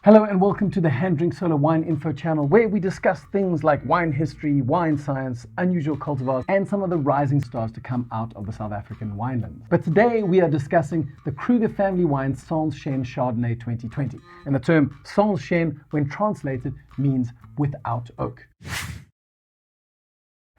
Hello and welcome to the HanDrinksSolo Wine Info channel, where we discuss things like wine history, wine science, unusual cultivars, and some of the rising stars to come out of the South African winelands. But today we are discussing the Kruger family wine Sans Chene Chardonnay 2020. And the term Sans Chene, when translated, means without oak.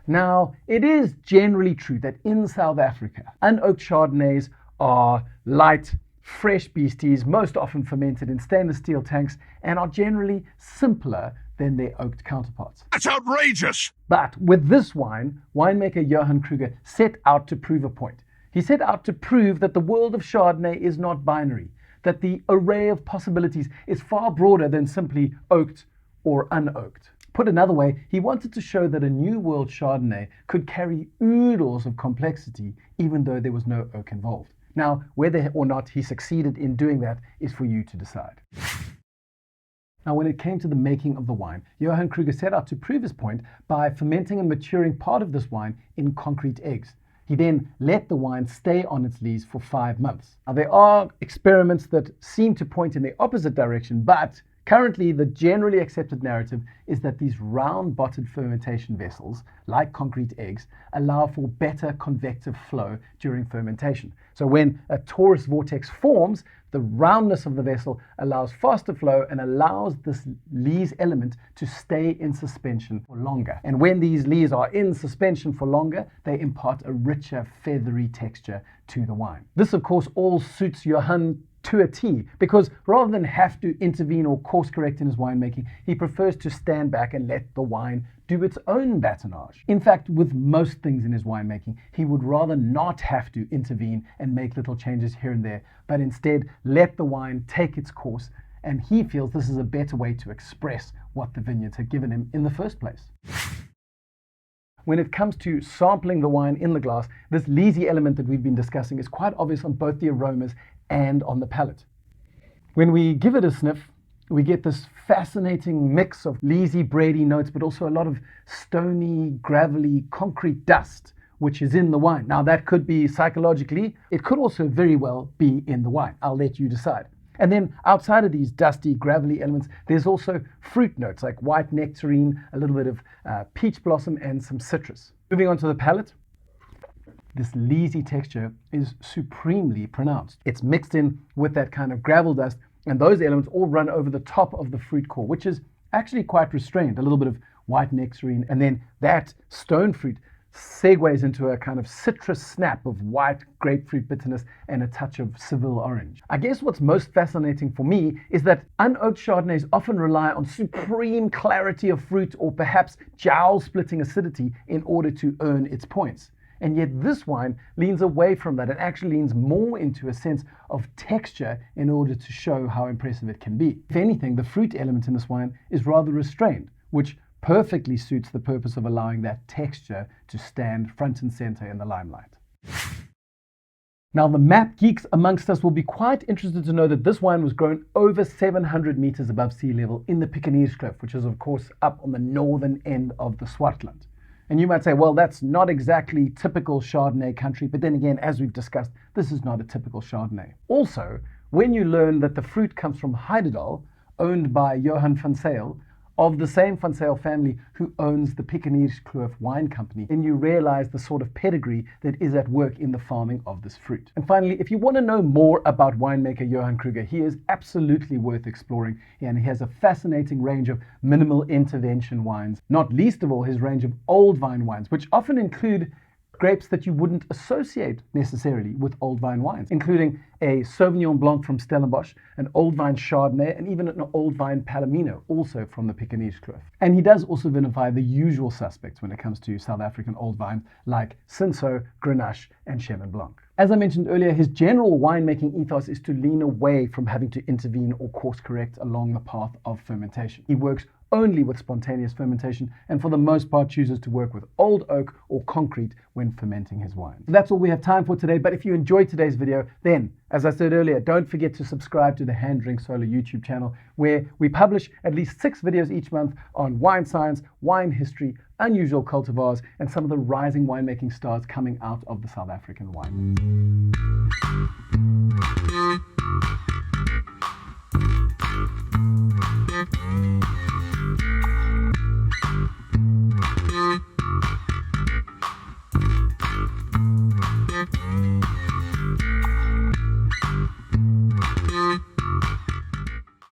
Now, it is generally true that in South Africa, unoaked Chardonnays are light, fresh beasties, most often fermented in stainless steel tanks, and are generally simpler than their oaked counterparts. That's outrageous! But with this wine, winemaker Johan Kruger set out to prove a point. He set out to prove that the world of Chardonnay is not binary, that the array of possibilities is far broader than simply oaked or unoaked. Put another way, he wanted to show that a new world Chardonnay could carry oodles of complexity even though there was no oak involved. Now, whether or not he succeeded in doing that is for you to decide. Now, when it came to the making of the wine, Johan Kruger set out to prove his point by fermenting and maturing part of this wine in concrete eggs. He then let the wine stay on its lees for 5 months. Now, there are experiments that seem to point in the opposite direction, but currently, the generally accepted narrative is that these round-bottomed fermentation vessels, like concrete eggs, allow for better convective flow during fermentation. So when a torus vortex forms, the roundness of the vessel allows faster flow and allows this lees element to stay in suspension for longer. And when these lees are in suspension for longer, they impart a richer, feathery texture to the wine. This, of course, all suits Johan to a T, because rather than have to intervene or course correct in his winemaking, he prefers to stand back and let the wine do its own batonnage. In fact, with most things in his winemaking, he would rather not have to intervene and make little changes here and there, but instead let the wine take its course, and he feels this is a better way to express what the vineyards had given him in the first place. When it comes to sampling the wine in the glass, this leesy element that we've been discussing is quite obvious on both the aromas and on the palate. When we give it a sniff, we get this fascinating mix of leesy, bready notes, but also a lot of stony, gravelly, concrete dust, which is in the wine. Now, that could be psychologically. It could also very well be in the wine. I'll let you decide. And then outside of these dusty, gravelly elements, there's also fruit notes like white nectarine, a little bit of peach blossom, and some citrus. Moving on to the palate. This leesy texture is supremely pronounced. It's mixed in with that kind of gravel dust, and those elements all run over the top of the fruit core, which is actually quite restrained. A little bit of white nectarine, and then that stone fruit segues into a kind of citrus snap of white grapefruit bitterness and a touch of Seville orange. I guess what's most fascinating for me is that unoaked Chardonnays often rely on supreme clarity of fruit or perhaps jowl-splitting acidity in order to earn its points. And yet this wine leans away from that and actually leans more into a sense of texture in order to show how impressive it can be. If anything, the fruit element in this wine is rather restrained, which perfectly suits the purpose of allowing that texture to stand front and center in the limelight. Now, the map geeks amongst us will be quite interested to know that this wine was grown over 700 meters above sea level in the Kloof, which is of course up on the northern end of the Swartland. And you might say, well, that's not exactly typical Chardonnay country, but then again, as we've discussed, this is not a typical Chardonnay. Also, when you learn that the fruit comes from Heidedal, owned by Johan van Zyl, of the same Van Zyl family who owns the Kloof Wine Company, then you realize the sort of pedigree that is at work in the farming of this fruit. And finally, if you want to know more about winemaker Johan Kruger, he is absolutely worth exploring, and he has a fascinating range of minimal intervention wines, not least of all his range of old vine wines, which often include grapes that you wouldn't associate necessarily with old vine wines, including a Sauvignon Blanc from Stellenbosch, an old vine Chardonnay, and even an old vine Palomino, also from the Kloof. And he does also vinify the usual suspects when it comes to South African old vine, like Cinsault, Grenache, and Chenin Blanc. As I mentioned earlier, his general winemaking ethos is to lean away from having to intervene or course correct along the path of fermentation. He works only with spontaneous fermentation, and for the most part chooses to work with old oak or concrete when fermenting his wine. So that's all we have time for today, but if you enjoyed today's video, then, as I said earlier, don't forget to subscribe to the HanDrinksSolo YouTube channel, where we publish at least 6 videos each month on wine science, wine history, unusual cultivars, and some of the rising winemaking stars coming out of the South African wine.